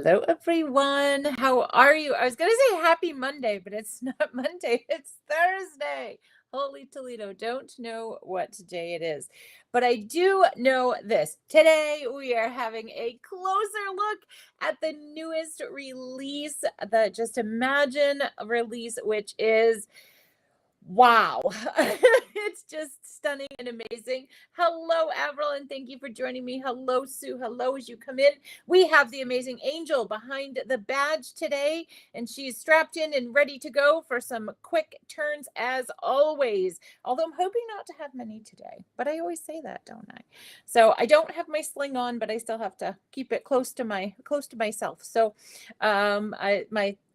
Hello, everyone. How are you? I was going to say happy Monday, but it's not Monday. It's Thursday. Holy Toledo. Don't know what day it is, but I do know this. Today, we are having a closer look at the newest release, the Just Imagine release, which is wow. It's just stunning and amazing. Hello, Avril, and thank you for joining me. Hello, Sue. Hello, as you come in. We have the amazing Angel behind the badge today, and she's strapped in and ready to go for some quick turns as always. Although I'm hoping not to have many today, but I always say that, don't I? So I don't have my sling on, but I still have to keep it close to myself. So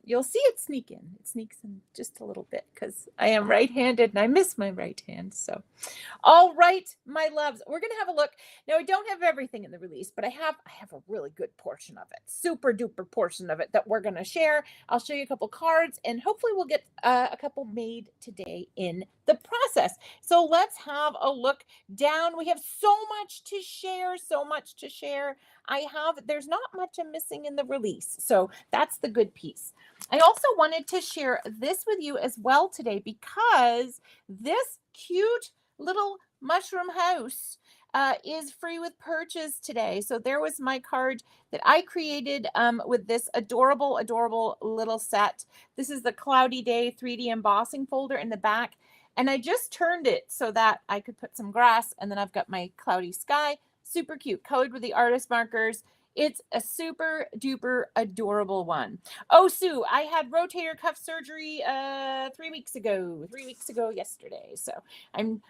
you'll see it sneak in. It sneaks in just a little bit because I am right-handed and I miss my right hand. So, all right, my loves, we're going to have a look. Now, I don't have everything in the release, but I have a really good portion of it, super duper portion of it that we're going to share. I'll show you a couple cards and hopefully we'll get a couple made today in the process. So let's have a look down. We have so much to share, there's not much I'm missing in the release. So that's the good piece. I also wanted to share this with you as well today because this cute little mushroom house is free with purchase today. So there was my card that I created with this adorable, adorable little set. This is the Cloudy Day 3D embossing folder in the back. And I just turned it so that I could put some grass, and then I've got my cloudy sky. Super cute, colored with the artist markers. It's a super duper adorable one. Oh, Sue, I had rotator cuff surgery 3 weeks ago. 3 weeks ago yesterday. So I'm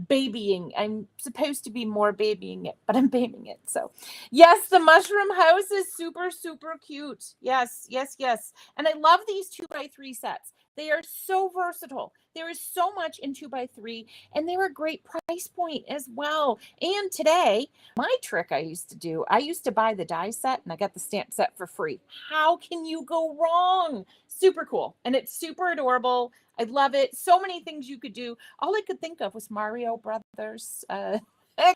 babying. I'm supposed to be more babying it, but I'm babying it. So yes, the mushroom house is super, super cute. Yes, yes, yes. And I love these 2x3 sets. They are so versatile. There is so much in 2x3, and they were a great price point as well. And today, my trick I used to buy the die set, and I got the stamp set for free. How can you go wrong? Super cool. And it's super adorable. I love it. So many things you could do. All I could think of was Mario Brothers. It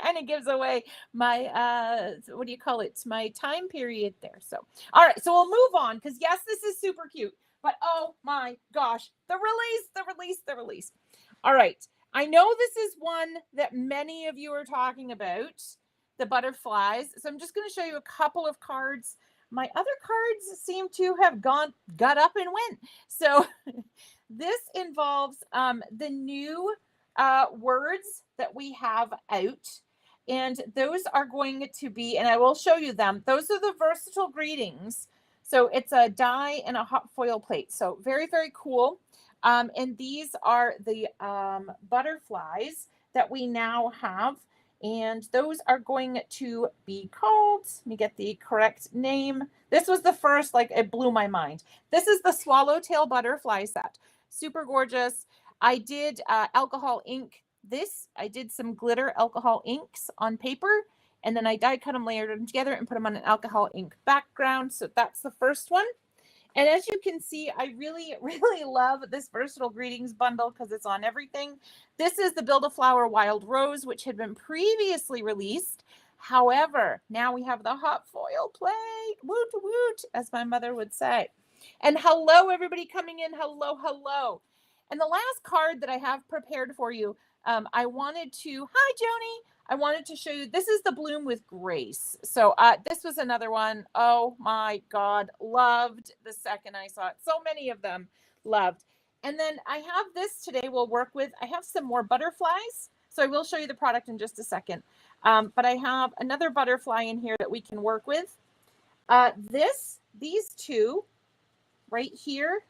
kind of gives away my, what do you call it? My time period there. So, all right. So we'll move on because yes, this is super cute. But oh my gosh, the release. All right. I know this is one that many of you are talking about, the butterflies. So I'm just going to show you a couple of cards. My other cards seem to have got up and went. So this involves the new words that we have out. And those are going to be, and I will show you them. Those are the versatile greetings. So it's a die and a hot foil plate. So very, very cool. And these are the butterflies that we now have. And those are going to be called, let me get the correct name. This was the first, it blew my mind. This is the swallowtail butterfly set. Super gorgeous. I did alcohol ink. I did some glitter alcohol inks on paper. And then I die cut them, layered them together, and put them on an alcohol ink background. So that's the first one. And as you can see, I really, really love this versatile greetings bundle because it's on everything. This is the Build-A-Flower Wild Rose, which had been previously released. However, now we have the hot foil plate. Woot, woot, as my mother would say. And hello, everybody coming in. Hello, hello. And the last card that I have prepared for you, hi, Joni. I wanted to show you, this is the Bloom with Grace. So this was another one. Oh my God, loved the second I saw it. So many of them loved. And then I have this today we'll work with. I have some more butterflies. So I will show you the product in just a second. But I have another butterfly in here that we can work with. These two right here,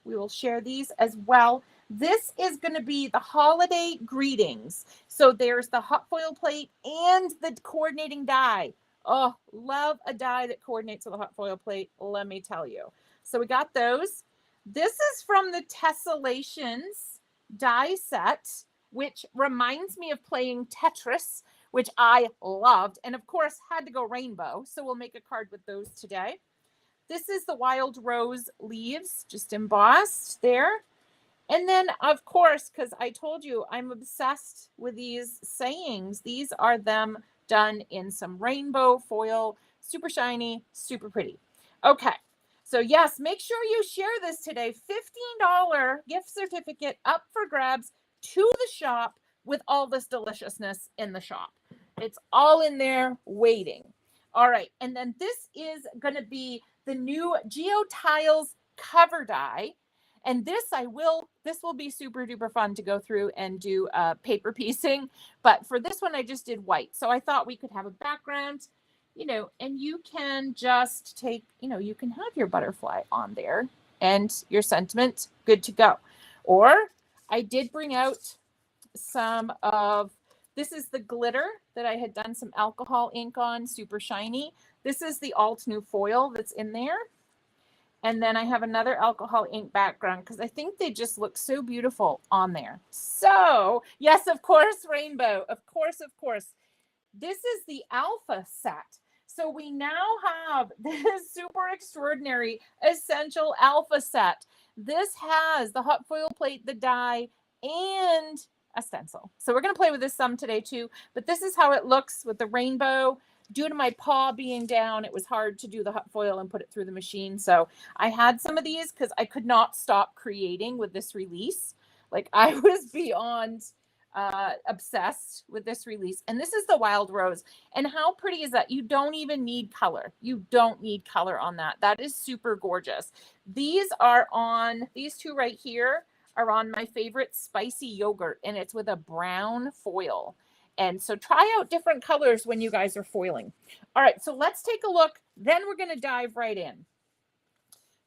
we will share these as well. This is going to be the holiday greetings. So there's the hot foil plate and the coordinating die. Oh, love a die that coordinates with a hot foil plate, let me tell you. So we got those. This is from the Tessellations die set, which reminds me of playing Tetris, which I loved. And of course, had to go rainbow. So we'll make a card with those today. This is the Wild Rose leaves, just embossed there. And then, of course, because I told you I'm obsessed with these sayings, these are them done in some rainbow foil, super shiny, super pretty. Okay. So yes, make sure you share this today. $15 gift certificate up for grabs to the shop with all this deliciousness in the shop. It's all in there waiting. All right. And then this is going to be the new Geo Tiles cover die. And this will be super duper fun to go through and do paper piecing. But for this one, I just did white. So I thought we could have a background, and you can just take, you can have your butterfly on there and your sentiment good to go. Or I did bring out this is the glitter that I had done some alcohol ink on, super shiny. This is the alt new foil that's in there. And then I have another alcohol ink background because I think they just look so beautiful on there. So yes, of course, rainbow, of course. This is the alpha set. So we now have this super extraordinary essential alpha set. This has the hot foil plate, the die, and a stencil. So we're going to play with this some today too, but this is how it looks with the rainbow. Due to my paw being down, it was hard to do the hot foil and put it through the machine. So I had some of these because I could not stop creating with this release. Like I was beyond obsessed with this release. And this is the wild rose. And how pretty is that? You don't even need color. You don't need color on that. That is super gorgeous. These two right here are on my favorite spicy yogurt, and it's with a brown foil. And so try out different colors when you guys are foiling. All right, so let's take a look. Then we're going to dive right in.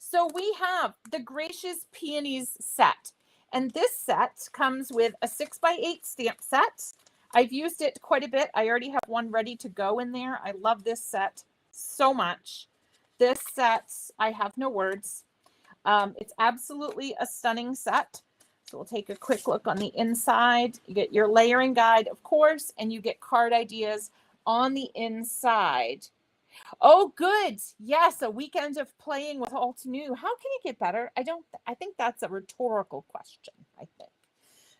So we have the Gracious Peonies set. And this set comes with a 6x8 stamp set. I've used it quite a bit. I already have one ready to go in there. I love this set so much. This set, I have no words. It's absolutely a stunning set. So we'll take a quick look on the inside. You get your layering guide, of course, and you get card ideas on the inside. Oh, good. Yes, a weekend of playing with Alt New. How can it get better? I think that's a rhetorical question, I think.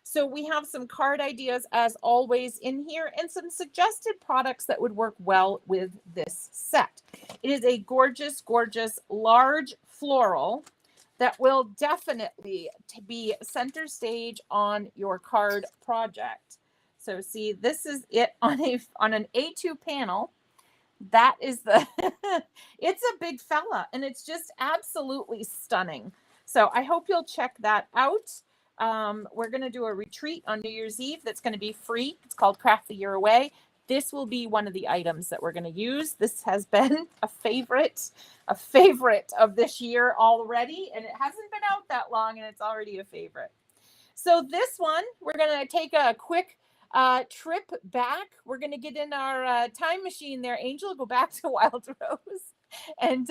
So we have some card ideas as always in here and some suggested products that would work well with this set. It is a gorgeous, gorgeous, large floral that will definitely be center stage on your card project. So see, this is it on an A2 panel. That is it's a big fella and it's just absolutely stunning. So I hope you'll check that out. We're going to do a retreat on New Year's Eve that's going to be free. It's called Craft the Year Away. This will be one of the items that we're going to use. This has been a favorite of this year already, and it hasn't been out that long and it's already a favorite. So this one, we're going to take a quick trip back. We're going to get in our time machine there, Angel, go back to Wild Rose. And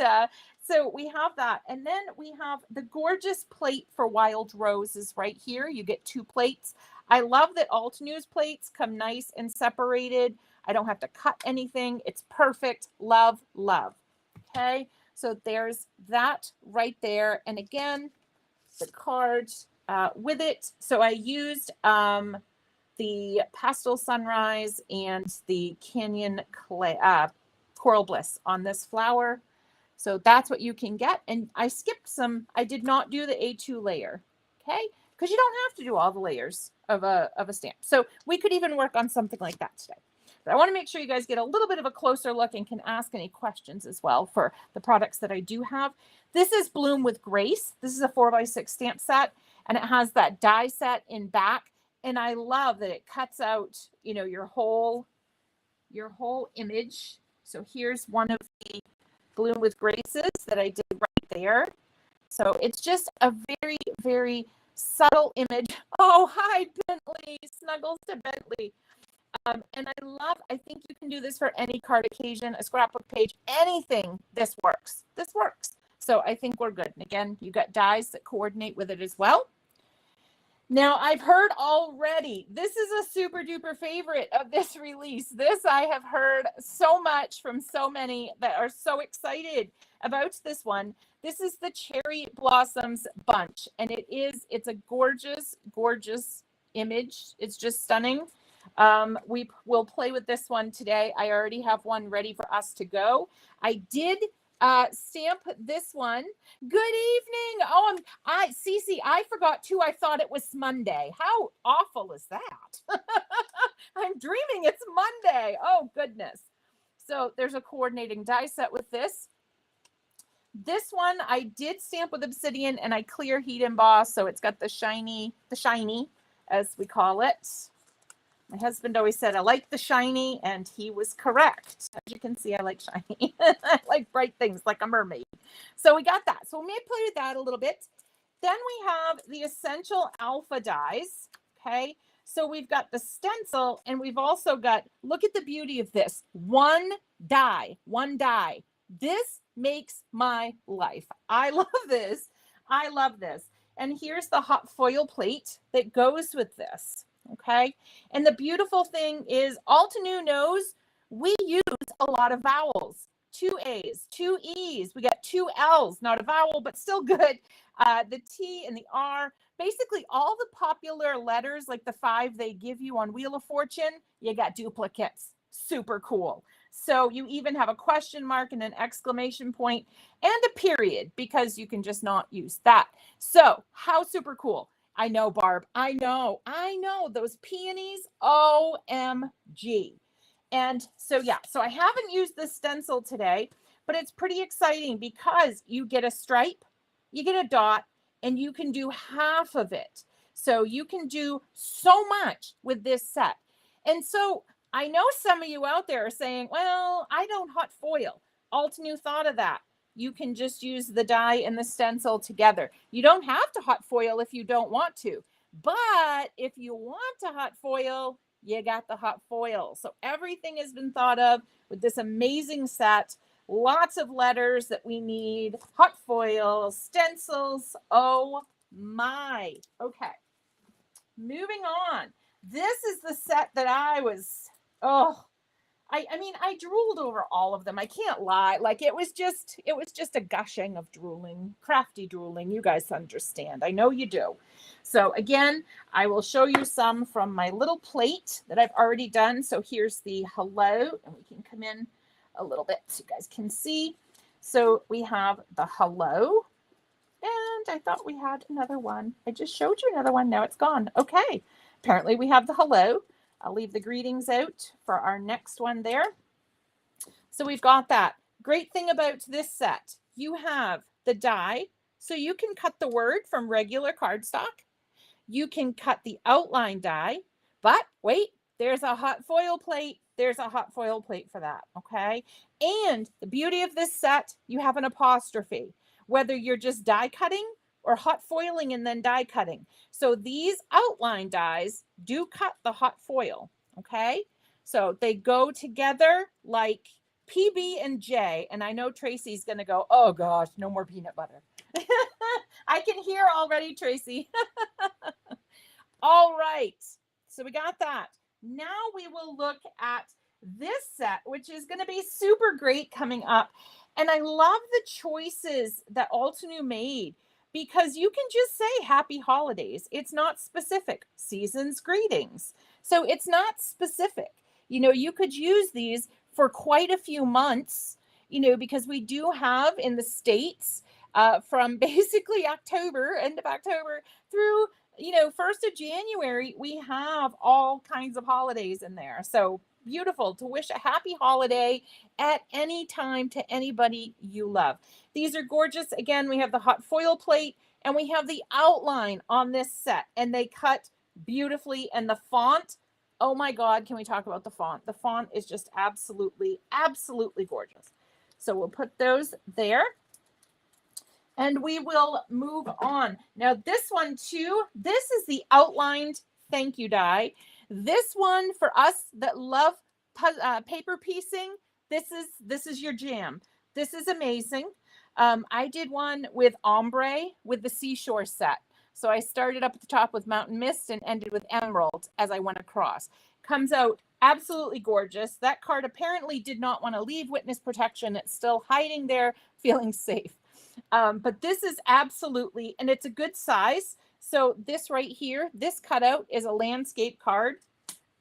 so we have that. And then we have the gorgeous plate for Wild Roses right here. You get 2 plates. I love that Alt News plates come nice and separated. I don't have to cut anything. It's perfect. Love, love. Okay. So there's that right there. And again, the cards with it. So I used the Pastel Sunrise and the Canyon Coral Bliss on this flower. So that's what you can get. And I skipped some. I did not do the A2 layer. Okay. Because you don't have to do all the layers of a stamp. So we could even work on something like that today. But I want to make sure you guys get a little bit of a closer look and can ask any questions as well for the products that I do have. This is Bloom with Grace. This is a 4x6 stamp set, and it has that die set in back. And I love that it cuts out, your whole image. So here's one of the Bloom with Graces that I did right there. So it's just a very, very subtle image. Oh, hi, Bentley. Snuggles to Bentley. And I think you can do this for any card occasion, a scrapbook page, anything. This works. So I think we're good. And again, you got dies that coordinate with it as well. Now, I've heard already, this is a super duper favorite of this release. This I have heard so much from so many that are so excited about this one. This is the Cherry Blossoms Bunch, and it's a gorgeous, gorgeous image. It's just stunning. We will play with this one today. I already have one ready for us to go. I did Stamp this one. Good evening. Oh, Cece, I forgot too. I thought it was Monday. How awful is that? I'm dreaming it's Monday. Oh, goodness. So there's a coordinating die set with this. This one I did stamp with obsidian and I clear heat emboss. So it's got the shiny, as we call it. My husband always said, I like the shiny, and he was correct. As you can see, I like shiny. I like bright things like a mermaid. So we got that. So we may play with that a little bit. Then we have the essential alpha dies. Okay. So we've got the stencil, and we've also got, look at the beauty of this. One die. This makes my life. I love this. I love this. And here's the hot foil plate that goes with this. Okay. And the beautiful thing is Altenew knows we use a lot of vowels, 2 A's, 2 E's. We got 2 L's, not a vowel, but still good. The T and the R, basically all the popular letters, like the 5 they give you on Wheel of Fortune, you got duplicates. Super cool. So you even have a question mark and an exclamation point and a period, because you can just not use that. So how super cool. I know, Barb. I know those peonies. OMG. And so, yeah, so I haven't used the stencil today, but it's pretty exciting because you get a stripe, you get a dot, and you can do half of it. So you can do so much with this set. And so I know some of you out there are saying, well, I don't hot foil. Altenew thought of that. You can just use the die and the stencil together. You don't have to hot foil if you don't want to. But if you want to hot foil, you got the hot foil. So everything has been thought of with this amazing set. Lots of letters that we need. Hot foil, stencils. Oh my. Okay. Moving on. This is the set that I was, I mean, I drooled over all of them. I can't lie. Like it was just a gushing of drooling, crafty drooling. You guys understand. I know you do. So again, I will show you some from my little plate that I've already done. So here's the hello, and we can come in a little bit so you guys can see. So we have the hello, and I thought we had another one. I just showed you another one. Now it's gone. Okay. Apparently we have the hello. I'll leave the greetings out for our next one there. So we've got that. Great thing about this set, you have the die, so you can cut the word from regular cardstock. You can cut the outline die, but wait, there's a hot foil plate. There's a hot foil plate for that, okay? And the beauty of this set, you have an apostrophe, whether you're just die cutting or hot foiling and then die cutting. So these outline dies do cut the hot foil, okay? So they go together like PB and J. And I know Tracy's going to go, oh gosh, no more peanut butter. I can hear already, Tracy. All right. So we got that. Now we will look at this set, which is going to be super great coming up. And I love the choices that Altenew made, because you can just say happy holidays. It's not specific. Season's greetings. So it's not specific. You know, you could use these for quite a few months, you know, because we do have in the States from basically October, end of October through, you know, 1st of January, we have all kinds of holidays in there. So beautiful to wish a happy holiday at any time to anybody you love. These are gorgeous. Again, we have the hot foil plate and we have the outline on this set, and they cut beautifully. And the font, oh my God, can we talk about the font? The font is just absolutely, absolutely gorgeous. So we'll put those there. And we will move on. Now this one too, this is the outlined thank you die. This one for us that love paper piecing, this is your jam. This is amazing. I did one with ombre with the seashore set. So I started up at the top with Mountain Mist and ended with Emerald as I went across. Comes out absolutely gorgeous. That card apparently did not want to leave witness protection. It's still hiding there, feeling safe. But this is absolutely, and it's a good size. So this right here, this cutout is a landscape card.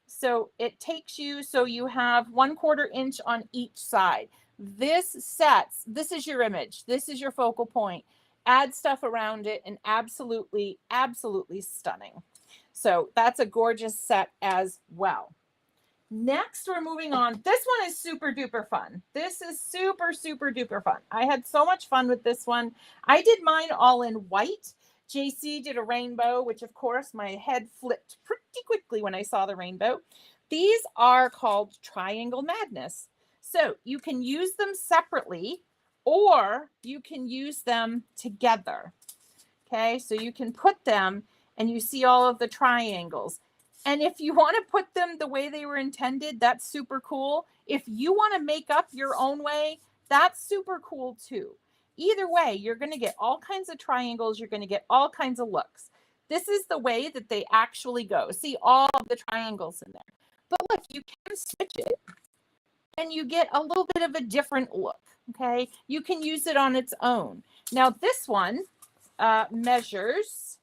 So it takes you, so you have 1/4 inch on each side. this is your image. This is your focal point. Add stuff around it and absolutely, absolutely stunning. So that's a gorgeous set as well. Next, we're moving on. This one is super duper fun. This is super, super duper fun. I had so much fun with this one. I did mine all in white. JC did a rainbow, which of course my head flipped pretty quickly when I saw the rainbow. These are called Triangle Madness. So you can use them separately or you can use them together. Okay, so you can put them and you see all of the triangles. And if you want to put them the way they were intended, that's super cool. If you want to make up your own way, that's super cool too. Either way, you're going to get all kinds of triangles. You're going to get all kinds of looks. This is the way that they actually go. See all of the triangles in there. But look, you can switch it and you get a little bit of a different look. Okay, you can use it on its own. Now this one measures,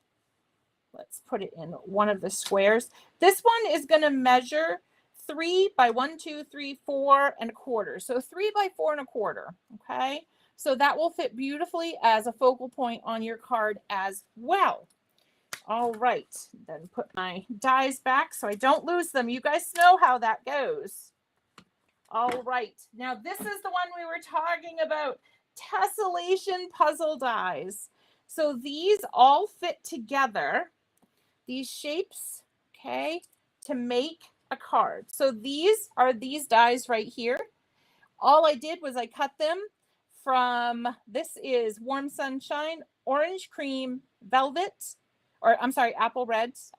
let's put it in one of the squares. This one is going to measure 3 by 1, 2, 3, 4 and a quarter. So 3 by 4 and a quarter. Okay, so that will fit beautifully as a focal point on your card as well. All right, then put my dies back so I don't lose them. You guys know how that goes. All right, now this is the one we were talking about, tessellation puzzle dies. So these all fit together, these shapes, okay, to make a card. So these are these dies right here. All I did was I cut them from, this is Warm Sunshine, Orange Cream, Velvet, or I'm sorry, Apple Reds.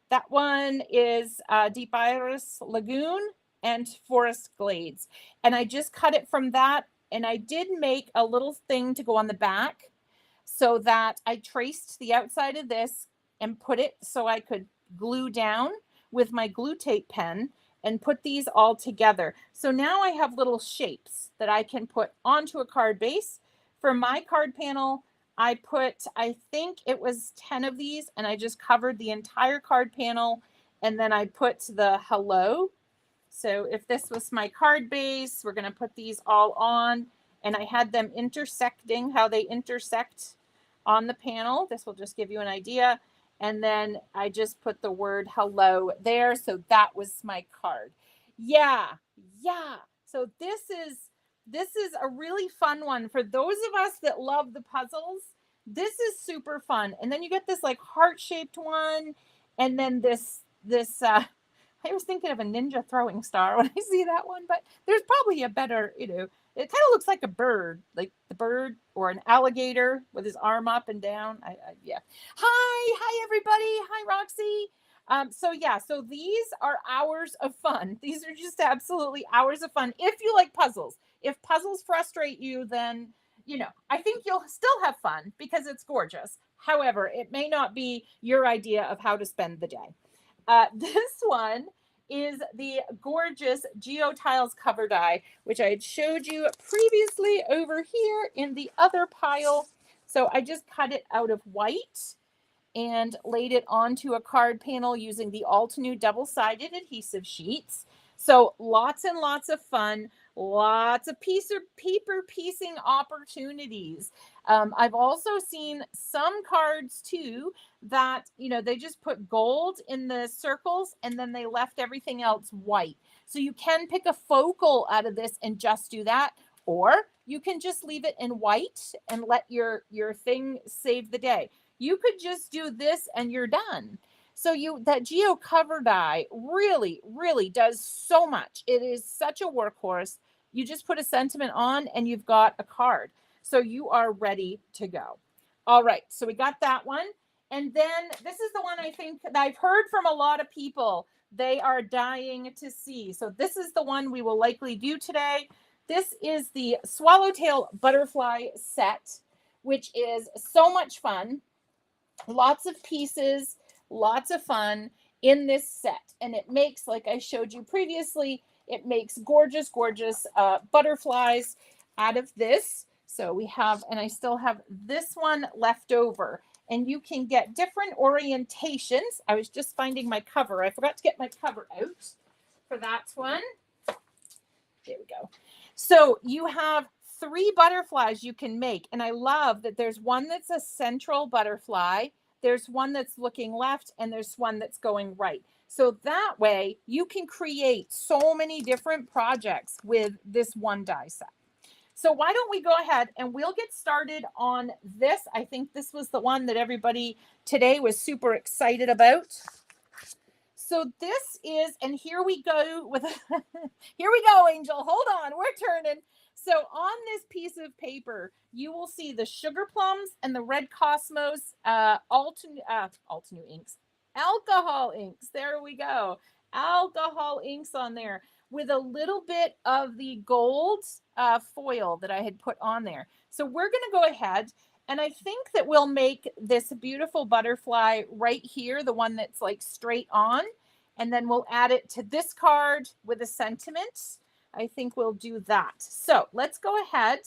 That one is Deep Iris Lagoon and Forest Glades. And I just cut it from that. And I did make a little thing to go on the back so that I traced the outside of this and put it so I could glue down with my glue tape pen and put these all together. So now I have little shapes that I can put onto a card base. For my card panel, I put, I think it was 10 of these, and I just covered the entire card panel, and then I put the hello. So if this was my card base, we're going to put these all on, and I had them intersecting, how they intersect on the panel. This will just give you an idea. And then I just put the word hello there. So that was my card. Yeah. So this is a really fun one for those of us that love the puzzles. This is super fun. And then you get this like heart-shaped one, and then this I was thinking of a ninja throwing star when I see that one, but there's probably a better, it kind of looks like a bird, like the bird or an alligator with his arm up and down. Yeah. Hi, everybody. Hi, Roxy. So these are hours of fun. These are just absolutely hours of fun. If you like puzzles, if puzzles frustrate you, then, I think you'll still have fun because it's gorgeous. However, it may not be your idea of how to spend the day. This one is the gorgeous GeoTiles cover die, which I had showed you previously over here in the other pile. So I just cut it out of white and laid it onto a card panel using the Altenew double-sided adhesive sheets. So lots and lots of fun, lots of paper piecing opportunities. I've also seen some cards too that, they just put gold in the circles and then they left everything else white. So you can pick a focal out of this and just do that, or you can just leave it in white and let your thing save the day. You could just do this and you're done. So that Geo cover die really, really does so much. It is such a workhorse. You just put a sentiment on and you've got a card. So you are ready to go. All right, so we got that one. And then this is the one I think that I've heard from a lot of people. They are dying to see. So this is the one we will likely do today. This is the Swallowtail Butterfly set, which is so much fun. Lots of pieces, lots of fun in this set. And it makes, like I showed you previously, it makes gorgeous, gorgeous butterflies out of this. So we have, and I still have this one left over. And you can get different orientations. I was just finding my cover. I forgot to get my cover out for that one. There we go. So you have 3 butterflies you can make. And I love that there's one that's a central butterfly, there's one that's looking left, and there's one that's going right. So that way you can create so many different projects with this one die set. So why don't we go ahead and we'll get started on this. I think this was the one that everybody today was super excited about. So this is, and here we go with, here we go, Angel, hold on, we're turning. So on this piece of paper, you will see the sugar plums and the red Cosmos Altenew inks, alcohol inks. There we go. Alcohol inks on there with a little bit of the gold foil that I had put on there. So we're going to go ahead, and I think that we'll make this beautiful butterfly right here, the one that's like straight on, and then we'll add it to this card with a sentiment. I think we'll do that. So let's go ahead,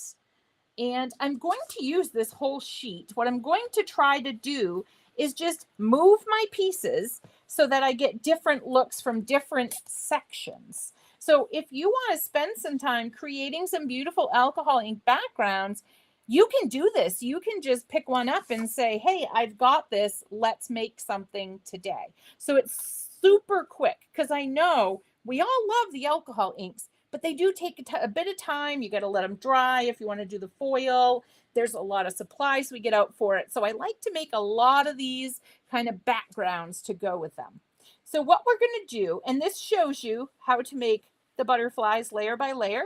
and I'm going to use this whole sheet. What I'm going to try to do is just move my pieces so that I get different looks from different sections. So if you want to spend some time creating some beautiful alcohol ink backgrounds, you can do this. You can just pick one up and say, hey, I've got this. Let's make something today. So it's super quick, because I know we all love the alcohol inks, but they do take a bit of time. You got to let them dry if you want to do the foil. There's a lot of supplies we get out for it. So I like to make a lot of these kind of backgrounds to go with them. So what we're going to do, and this shows you how to make the butterflies layer by layer.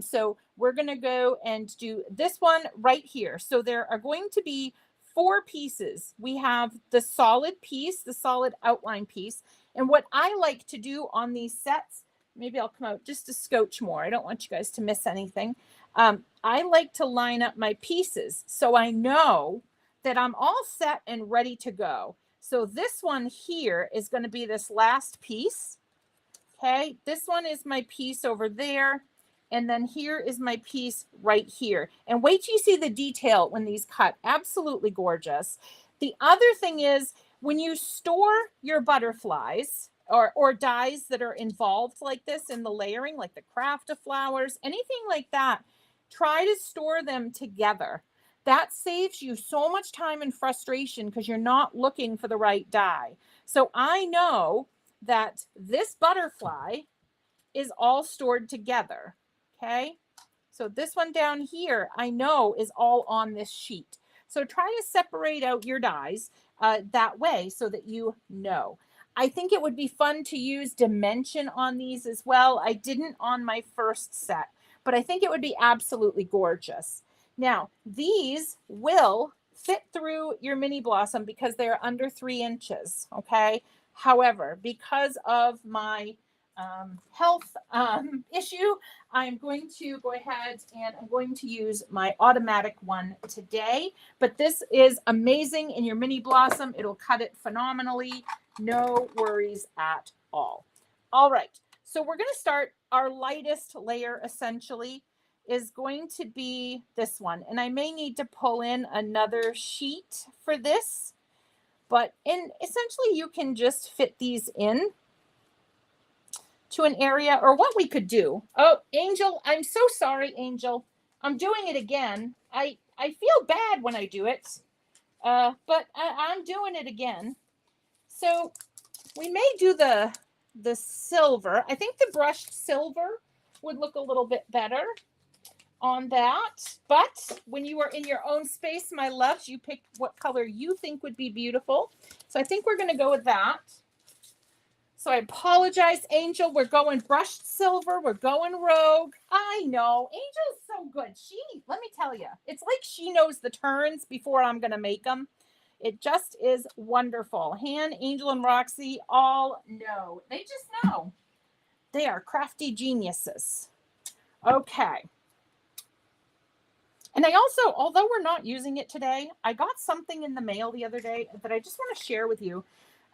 So we're going to go and do this one right here. So there are going to be 4 pieces. We have the solid piece, the solid outline piece. And what I like to do on these sets, maybe I'll come out just a scotch more. I don't want you guys to miss anything. I like to line up my pieces so I know that I'm all set and ready to go. So this one here is going to be this last piece. Okay, this one is my piece over there. And then here is my piece right here. And wait till you see the detail when these cut. Absolutely gorgeous. The other thing is, when you store your butterflies or dies that are involved like this in the layering, like the craft of flowers, anything like that, try to store them together. That saves you so much time and frustration because you're not looking for the right die. So I know that this butterfly is all stored together. Okay, so this one down here, I know is all on this sheet. So try to separate out your dies that way so that you know. I think it would be fun to use dimension on these as well. I didn't on my first set, but I think it would be absolutely gorgeous. Now, these will fit through your mini blossom because they're under 3 inches, okay? However, because of my health issue, I'm going to go ahead and I'm going to use my automatic one today. But this is amazing in your mini blossom. It'll cut it phenomenally. No worries at all. All right. So we're going to start. Our lightest layer essentially is going to be this one. And I may need to pull in another sheet for this. But essentially you can just fit these in to an area, or what we could do. Oh, Angel, I'm so sorry, Angel. I'm doing it again. I feel bad when I do it, but I'm doing it again. So we may do the silver. I think the brushed silver would look a little bit better on that. But when you are in your own space, my loves, you pick what color you think would be beautiful. So I think we're going to go with that. So I apologize, Angel. We're going brushed silver. We're going rogue. I know. Angel's so good. Let me tell you, it's like she knows the turns before I'm going to make them. It just is wonderful. Han, Angel, and Roxy all know. They just know. They are crafty geniuses. Okay. And I also, although we're not using it today, I got something in the mail the other day that I just want to share with you.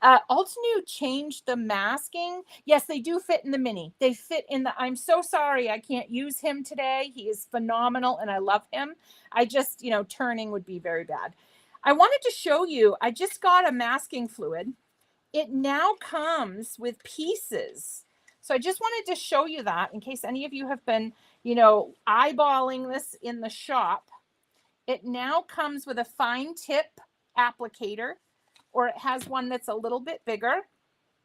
Altenew changed the masking. Yes, they do fit in the mini. They fit in the, I'm so sorry I can't use him today. He is phenomenal and I love him. I just, turning would be very bad. I wanted to show you, I just got a masking fluid. It now comes with pieces. So I just wanted to show you that in case any of you have been you know, eyeballing this in the shop, it now comes with a fine tip applicator, or it has one that's a little bit bigger.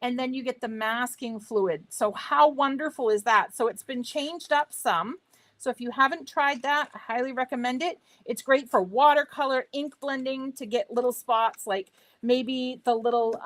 And then you get the masking fluid. So how wonderful is that? So it's been changed up some. So if you haven't tried that, I highly recommend it. It's great for watercolor, ink blending to get little spots, like maybe the little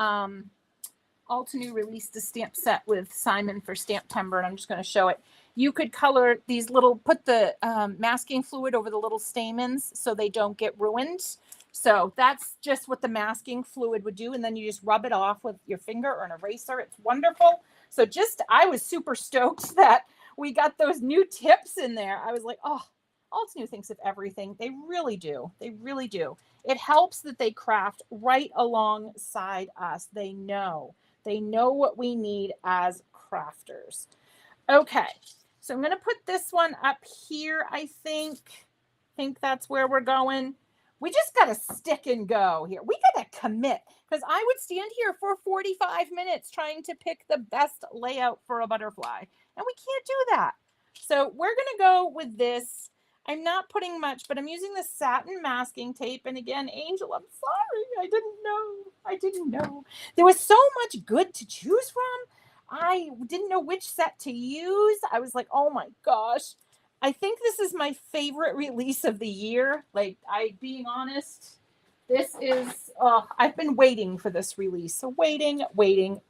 Altenew released a stamp set with Simon for Stamptember, and I'm just going to show it. You could color these little, put the masking fluid over the little stamens so they don't get ruined. So that's just what the masking fluid would do. And then you just rub it off with your finger or an eraser. It's wonderful. So I was super stoked that we got those new tips in there. I was like, oh, Altenew thinks of everything. They really do. They really do. It helps that they craft right alongside us. They know what we need as crafters. Okay. So I'm going to put this one up here. I think that's where we're going. We just got to stick and go here. We got to commit, because I would stand here for 45 minutes trying to pick the best layout for a butterfly, and we can't do that. So we're going to go with this. I'm not putting much, but I'm using the satin masking tape. And again, Angel, I'm sorry. I didn't know. There was so much good to choose from. I didn't know which set to use. I was like, oh my gosh. I think this is my favorite release of the year. Like, being honest, this is, I've been waiting for this release. So waiting.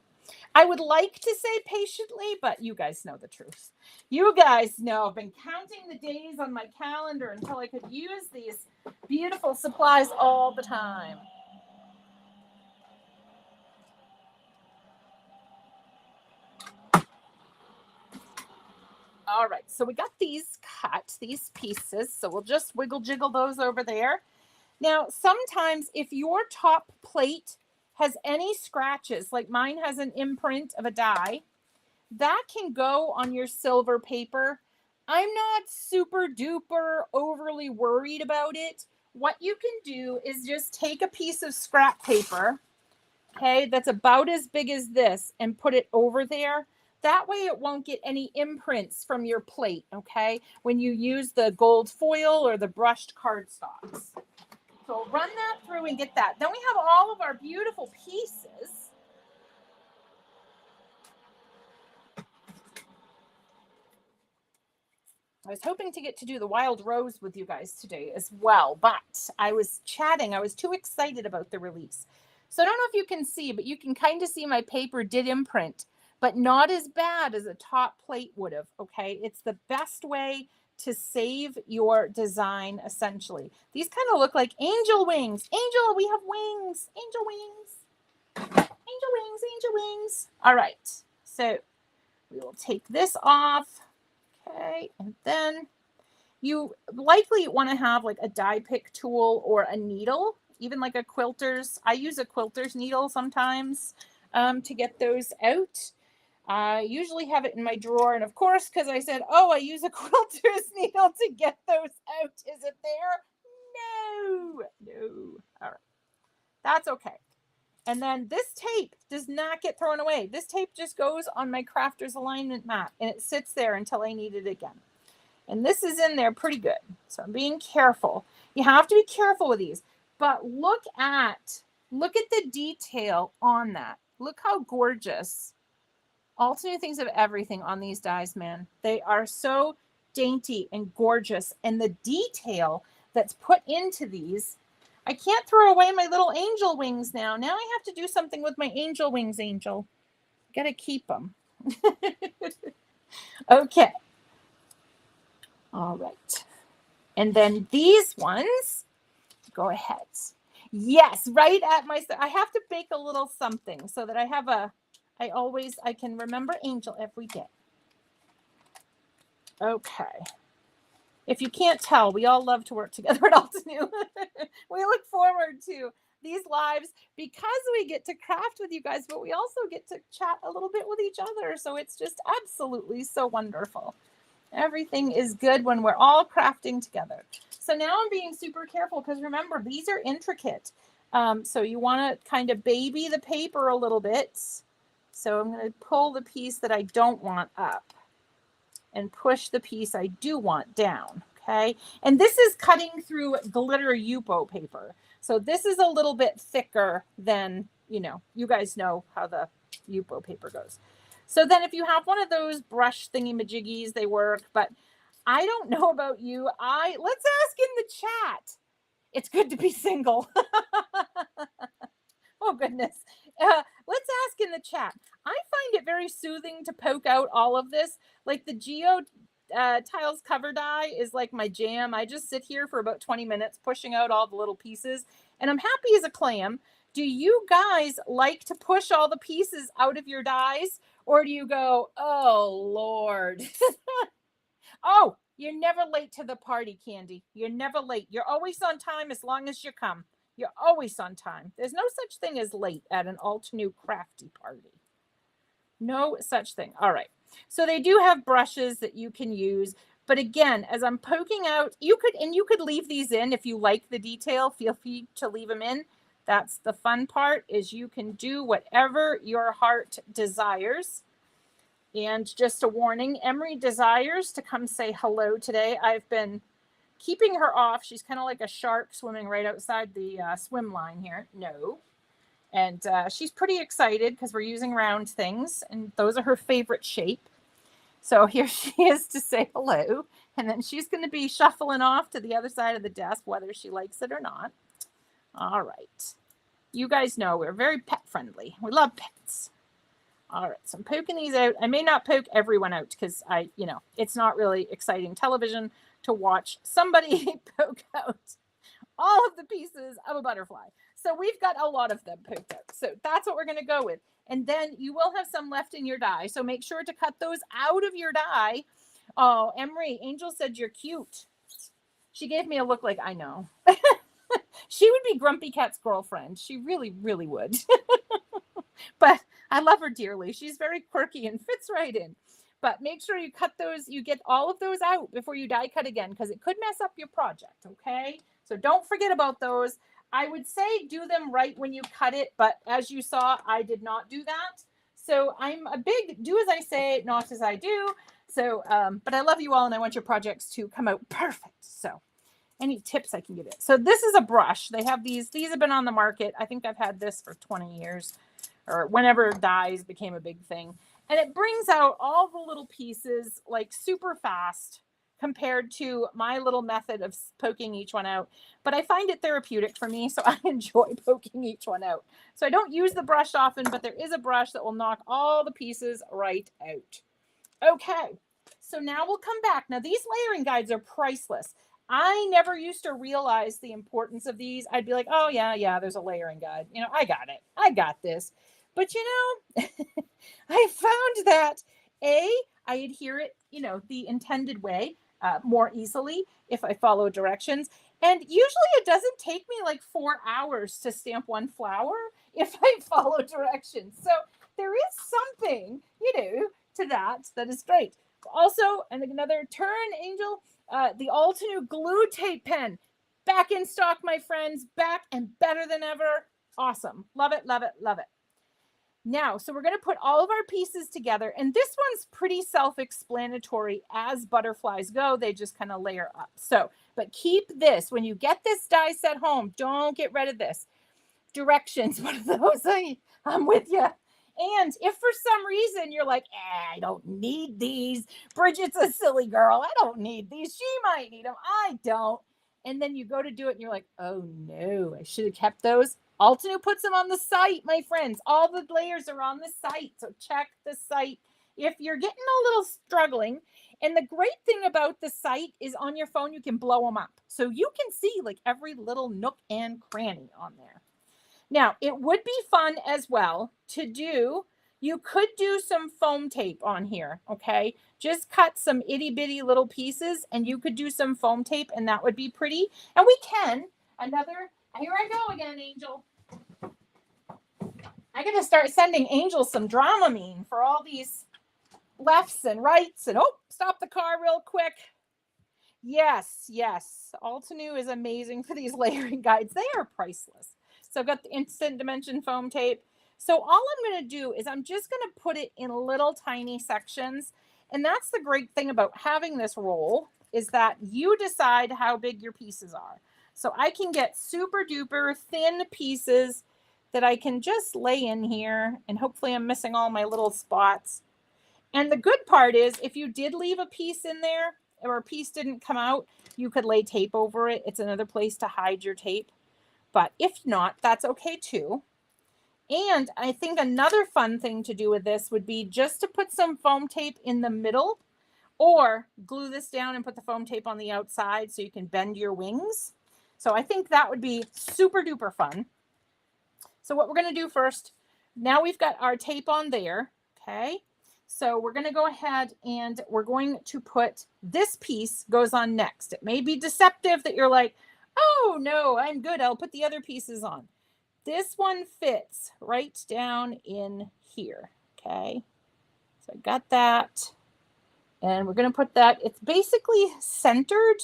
I would like to say patiently, but you guys know the truth. You guys know I've been counting the days on my calendar until I could use these beautiful supplies all the time. All right, so we got these cut, these pieces. So we'll just wiggle jiggle those over there. Now, sometimes if your top plate has any scratches, like mine has an imprint of a die, that can go on your silver paper. I'm not super duper overly worried about it. What you can do is just take a piece of scrap paper, okay, that's about as big as this, and put it over there. That way it won't get any imprints from your plate, okay, when you use the gold foil or the brushed cardstocks. So run that through and get that. Then we have all of our beautiful pieces. I was hoping to get to do the wild rose with you guys today as well, but I was chatting. I was too excited about the release. So I don't know if you can see, but you can kind of see my paper did imprint, but not as bad as a top plate would have, okay? It's the best way to save your design, essentially. These kind of look like angel wings. Angel, we have wings. Angel wings. Angel wings, angel wings. All right, so we will take this off. Okay, and then you likely want to have like a die pick tool or a needle, even like a quilter's. I use a quilter's needle sometimes to get those out. I usually have it in my drawer. And of course, because I said, oh, I use a quilter's needle to get those out. Is it there? No. All right. That's okay. And then this tape does not get thrown away. This tape just goes on my crafter's alignment mat, and it sits there until I need it again. And this is in there pretty good. So I'm being careful. You have to be careful with these. But look at the detail on that. Look how gorgeous. Altenew thinks of everything on these dies, man. They are so dainty and gorgeous. And the detail that's put into these, I can't throw away my little angel wings now. Now I have to do something with my angel wings, Angel. Got to keep them. Okay. All right. And then these ones, go ahead. Yes, right at my, I have to bake a little something so that I have I can remember Angel every day. Okay. If you can't tell, we all love to work together at Altenew. We look forward to these lives because we get to craft with you guys, but we also get to chat a little bit with each other. So it's just absolutely so wonderful. Everything is good when we're all crafting together. So now I'm being super careful because remember, these are intricate. So you want to kind of baby the paper a little bit. So I'm going to pull the piece that I don't want up. and push the piece I do want down, okay? And this is cutting through glitter Yupo paper. So this is a little bit thicker than, you know, you guys know how the Yupo paper goes. So then if you have one of those brush thingy-majiggies, they work, but I don't know about you. Let's ask in the chat. It's good to be single. Oh, goodness. Let's ask in the chat. I find it very soothing to poke out all of this. Like the Geo Tiles cover die is like my jam. I just sit here for about 20 minutes pushing out all the little pieces, and I'm happy as a clam. Do you guys like to push all the pieces out of your dies, or do you go, oh, Lord? Oh, you're never late to the party, Candy. You're never late. You're always on time as long as you come. You're always on time. There's no such thing as late at an Altenew crafty party. No such thing. All right. So they do have brushes that you can use. But again, as I'm poking out, you could leave these in if you like the detail. Feel free to leave them in. That's the fun part, is you can do whatever your heart desires. And just a warning, Emery desires to come say hello today. I've been keeping her off. She's kind of like a shark swimming right outside the swim line here. No. And she's pretty excited because we're using round things, and those are her favorite shape. So here she is to say hello. And then she's going to be shuffling off to the other side of the desk, whether she likes it or not. All right. You guys know we're very pet friendly. We love pets. All right, so I'm poking these out. I may not poke everyone out because it's not really exciting television to watch somebody poke out all of the pieces of a butterfly. So we've got a lot of them poked out. So that's what we're going to go with. And then you will have some left in your die. So make sure to cut those out of your die. Oh, Emery, Angel said you're cute. She gave me a look like, I know. She would be Grumpy Cat's girlfriend. She really, really would. But I love her dearly. She's very quirky and fits right in. But make sure you cut those, you get all of those out before you die cut again, because it could mess up your project, okay? So don't forget about those. I would say do them right when you cut it, but as you saw, I did not do that. So I'm a big do as I say, not as I do. So, but I love you all, and I want your projects to come out perfect. So any tips I can give you. So this is a brush. They have these have been on the market. I think I've had this for 20 years. Or whenever dies became a big thing. And it brings out all the little pieces like super fast compared to my little method of poking each one out. But I find it therapeutic for me, so I enjoy poking each one out. So I don't use the brush often, but there is a brush that will knock all the pieces right out. Okay, so now we'll come back. Now these layering guides are priceless. I never used to realize the importance of these. I'd be like, oh yeah, there's a layering guide. I got it. I got this. But I found that I adhere it, the intended way more easily if I follow directions. And usually it doesn't take me like 4 hours to stamp one flower if I follow directions. So there is something, to that is great. Also, and another turn, Angel, the Altenew glue tape pen. Back in stock, my friends. Back and better than ever. Awesome. Love it, love it, love it. Now, so we're going to put all of our pieces together, and this one's pretty self-explanatory as butterflies go. They just kind of layer up. So, but keep this. When you get this die set home, don't get rid of this. Directions, one of those, I'm with you. And if for some reason you're like, I don't need these. Bridget's a silly girl. I don't need these. She might need them. I don't. And then you go to do it, and you're like, oh, no, I should have kept those. Altenew puts them on the site, my friends. All the layers are on the site, so check the site if you're getting a little struggling. And the great thing about the site is on your phone, you can blow them up. So you can see like every little nook and cranny on there. Now, it would be fun as well to do, you could do some foam tape on here, okay? Just cut some itty bitty little pieces and you could do some foam tape and that would be pretty. And we can, here I go again, Angel. I got to start sending Angel some Dramamine for all these lefts and rights. And stop the car real quick. Yes. Altenew is amazing for these layering guides. They are priceless. So I've got the Instant Dimension foam tape. So all I'm going to do is I'm just going to put it in little tiny sections. And that's the great thing about having this roll, is that you decide how big your pieces are. So I can get super duper thin pieces that I can just lay in here, and hopefully I'm missing all my little spots. And the good part is, if you did leave a piece in there or a piece didn't come out, you could lay tape over it. It's another place to hide your tape. But if not, that's okay too. And I think another fun thing to do with this would be just to put some foam tape in the middle, or glue this down and put the foam tape on the outside so you can bend your wings. So I think that would be super duper fun. So what we're going to do first, now we've got our tape on there. Okay. So we're going to go ahead and we're going to put this piece goes on next. It may be deceptive that you're like, oh no, I'm good, I'll put the other pieces on. This one fits right down in here. Okay. So I got that. And we're going to put that, it's basically centered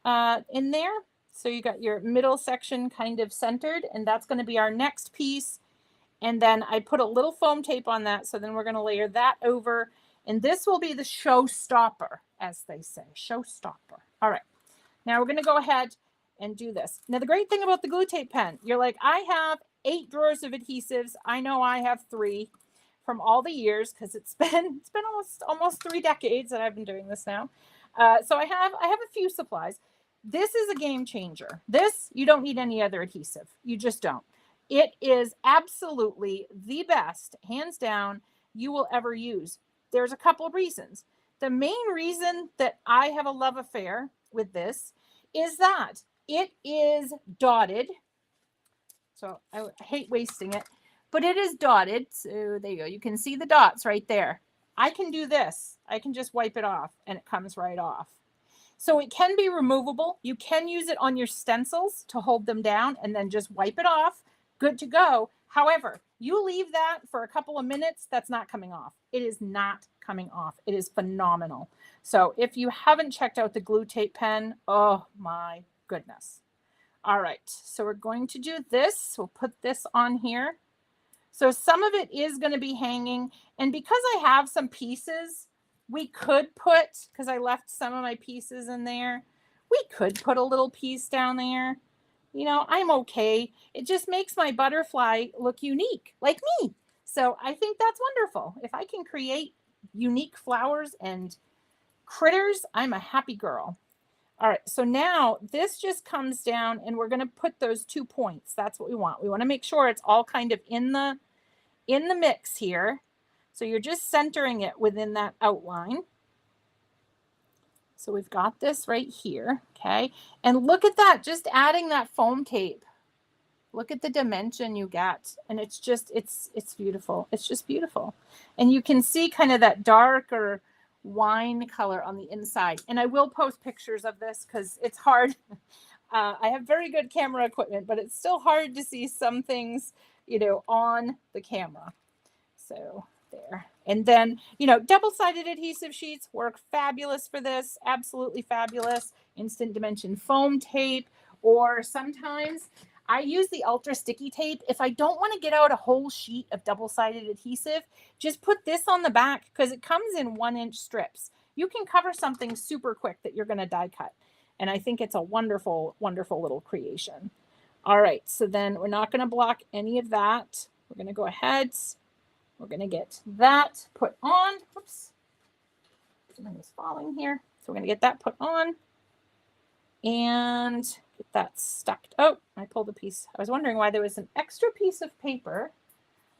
in there. So you got your middle section kind of centered, and that's going to be our next piece. And then I put a little foam tape on that. So then we're going to layer that over. And this will be the showstopper, as they say, showstopper. All right. Now we're going to go ahead and do this. Now, the great thing about the glue tape pen, you're like, I have 8 drawers of adhesives. I know I have 3 from all the years, because it's been almost 3 decades that I've been doing this now. So I have a few supplies. This is a game changer. This, you don't need any other adhesive. You just don't. It is absolutely the best, hands down, you will ever use. There's a couple of reasons. The main reason that I have a love affair with this is that it is dotted. So I hate wasting it, but it is dotted. So there you go. You can see the dots right there. I can do this. I can just wipe it off and it comes right off. So it can be removable. You can use it on your stencils to hold them down and then just wipe it off. Good to go. However, you leave that for a couple of minutes, that's not coming off. It is not coming off. It is phenomenal. So if you haven't checked out the glue tape pen, oh my goodness. All right, so we're going to do this. We'll put this on here. So some of it is going to be hanging. And because I have some pieces, we could put, because I left some of my pieces in there, we could put a little piece down there. You know, I'm okay. It just makes my butterfly look unique, like me. So I think that's wonderful. If I can create unique flowers and critters, I'm a happy girl. All right, so now this just comes down and we're going to put those 2 points. That's what we want. We want to make sure it's all kind of in the mix here. So you're just centering it within that outline. So we've got this right here, okay? And look at that, just adding that foam tape. Look at the dimension you get. And it's just, it's beautiful. It's just beautiful. And you can see kind of that darker wine color on the inside. And I will post pictures of this because it's hard. I have very good camera equipment, but it's still hard to see some things, you know, on the camera. So there. And then, you know, double-sided adhesive sheets work fabulous for this. Absolutely fabulous. Instant dimension foam tape, or sometimes I use the ultra sticky tape. If I don't want to get out a whole sheet of double-sided adhesive, just put this on the back because it comes in 1-inch strips. You can cover something super quick that you're going to die cut. And I think it's a wonderful, wonderful little creation. All right, so then we're not going to block any of that. We're going to go ahead. We're going to get that put on. Whoops. Something is falling here. So we're going to get that put on. And get that stuck. Oh, I pulled a piece. I was wondering why there was an extra piece of paper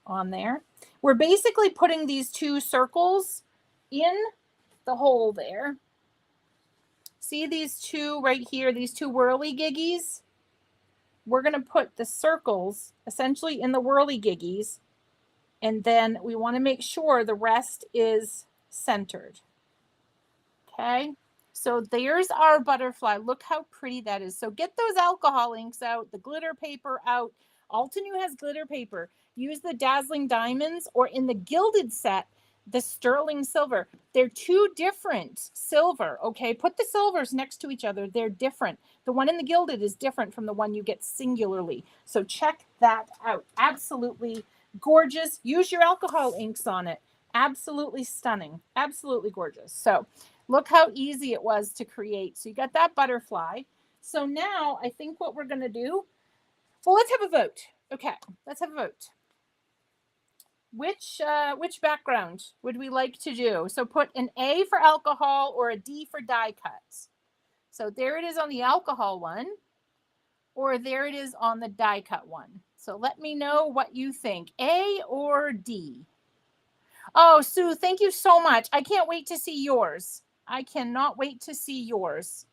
on there. We're basically putting these 2 circles in the hole there. See these 2 right here, these 2 whirly-giggies? We're going to put the circles essentially in the whirly-giggies, and then we want to make sure the rest is centered. Okay, so there's our butterfly. Look how pretty that is. So get those alcohol inks out, the glitter paper out. Altenew has glitter paper. Use the Dazzling Diamonds, or in the gilded set, the sterling silver. They're 2 different silver, okay? Put the silvers next to each other. They're different. The one in the gilded is different from the one you get singularly. So check that out. Absolutely gorgeous. Use your alcohol inks on it. Absolutely stunning. Absolutely gorgeous. So look how easy it was to create. So you got that butterfly. So now I think what we're going to do, well, let's have a vote. Okay, let's have a vote. Which background would we like to do? So put an A for alcohol or a D for die cut. So there it is on the alcohol one, or there it is on the die cut one. So let me know what you think, A or D. Oh, Sue, thank you so much. I can't wait to see yours. I cannot wait to see yours.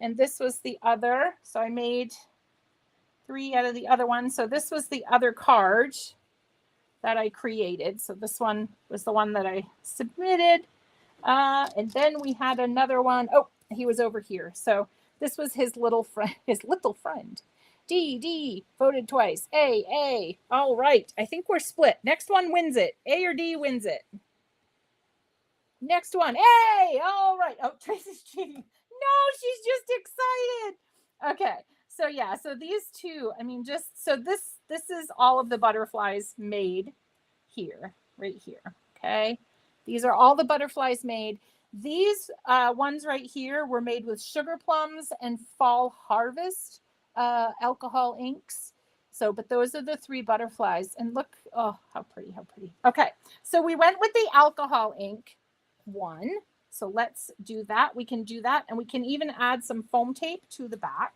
And this was the other. So I made 3 out of the other one. So this was the other card that I created. So this one was the one that I submitted. And then we had another one. Oh, he was over here. So this was his little friend, D voted twice. A. All right. I think we're split. Next one wins it. A or D wins it. Next one. A. All right. Oh, Tracy's cheating. No, she's just excited. Okay. So yeah, so these two, I mean, just so this is all of the butterflies made here, right here. Okay. These are all the butterflies made. These ones right here were made with sugar plums and fall harvest alcohol inks. So, but those are the 3 butterflies. And look, oh, how pretty, how pretty. Okay, so we went with the alcohol ink one. So let's do that. We can do that. And we can even add some foam tape to the back,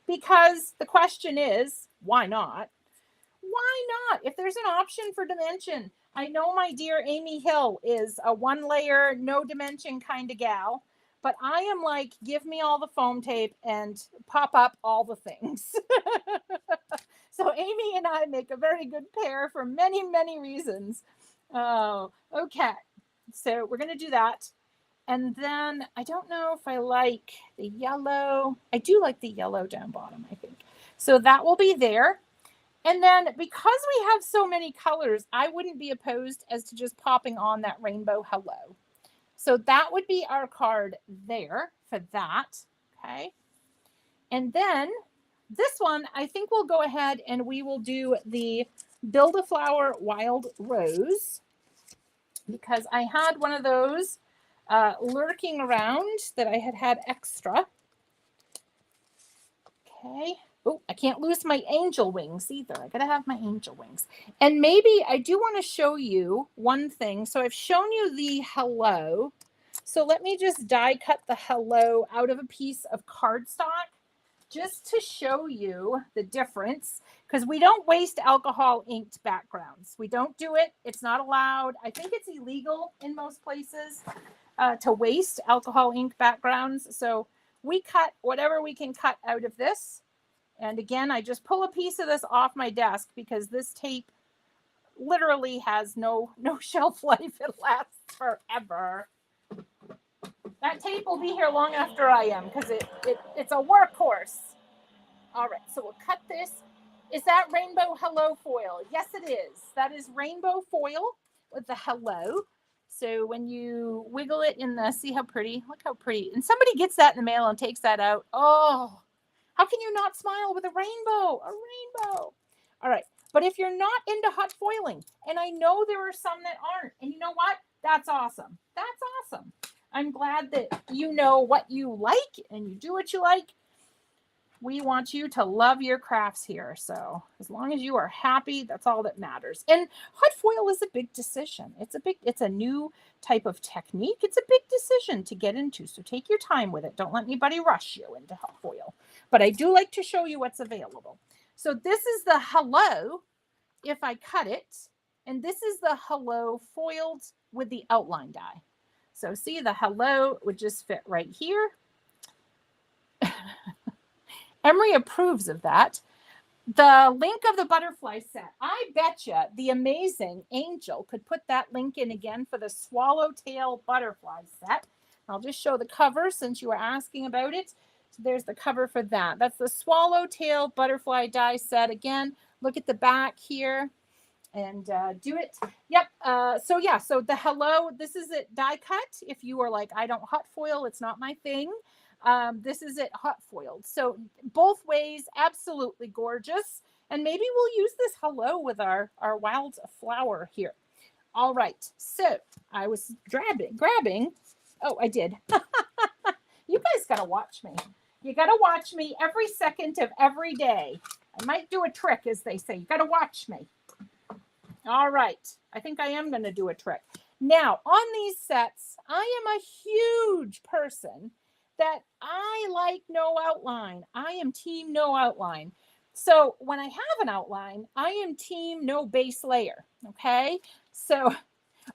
because the question is, why not? Why not? If there's an option for dimension. I know my dear Amy Hill is a 1-layer, no dimension kind of gal, but I am like, give me all the foam tape and pop up all the things. So Amy and I make a very good pair for many, many reasons. Oh, okay. So we're going to do that. And then I don't know if I like the yellow. I do like the yellow down bottom, I think. So that will be there. And then because we have so many colors, I wouldn't be opposed as to just popping on that rainbow hello. So that would be our card there for that. Okay. And then this one, I think we'll go ahead and we will do the Build a Flower Wild Rose, because I had one of those lurking around that I had extra. Okay. Oh, I can't lose my angel wings either. I got to have my angel wings. And maybe I do want to show you one thing. So I've shown you the hello. So let me just die cut the hello out of a piece of cardstock just to show you the difference, because we don't waste alcohol inked backgrounds. We don't do it. It's not allowed. I think it's illegal in most places to waste alcohol ink backgrounds. So we cut whatever we can cut out of this. And again, I just pull a piece of this off my desk because this tape literally has no shelf life. It lasts forever. That tape will be here long after I am, because it's a workhorse. All right, so we'll cut this. Is that rainbow hello foil? Yes, it is. That is rainbow foil with the hello. So when you wiggle it in the, see how pretty? Look how pretty. And somebody gets that in the mail and takes that out. Oh, how can you not smile with a rainbow? A rainbow. All right. But if you're not into hot foiling, and I know there are some that aren't, and you know what? That's awesome. That's awesome. I'm glad that you know what you like and you do what you like. We want you to love your crafts here. So as long as you are happy, that's all that matters. And hot foil is a big decision. It's a new type of technique. It's a big decision to get into. So take your time with it. Don't let anybody rush you into hot foil. But I do like to show you what's available. So this is the hello if I cut it. And this is the hello foiled with the outline die. So see, the hello would just fit right here. Emery approves of that. The link of the butterfly set. I betcha the amazing Angel could put that link in again for the swallowtail butterfly set. I'll just show the cover since you were asking about it. So there's the cover for that. That's the swallowtail butterfly die set. Again, look at the back here and do it. Yep. So yeah, so the hello, this is it die cut. If you are like, I don't hot foil, it's not my thing. This is it hot foiled. So both ways, absolutely gorgeous. And maybe we'll use this hello with our wild flower here. All right. So I was grabbing. Oh, I did. You guys got to watch me. You got to watch me every second of every day. I might do a trick, as they say. You got to watch me. All right. I think I am going to do a trick. Now, on these sets, I am a huge person that I like no outline. I am team no outline. So when I have an outline, I am team no base layer. Okay. So,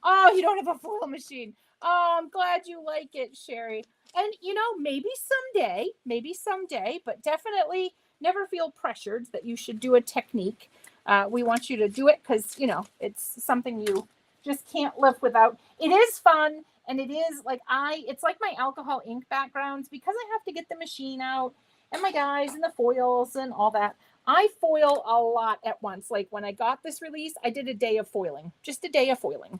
oh, you don't have a foil machine. Oh, I'm glad you like it, Sherry. And, you know, maybe someday, but definitely never feel pressured that you should do a technique. We want you to do it because, you know, it's something you just can't live without. It is fun. And it is like it's like my alcohol ink backgrounds because I have to get the machine out and my dyes and the foils and all that. I foil a lot at once. Like when I got this release, I did a day of foiling, just a day of foiling.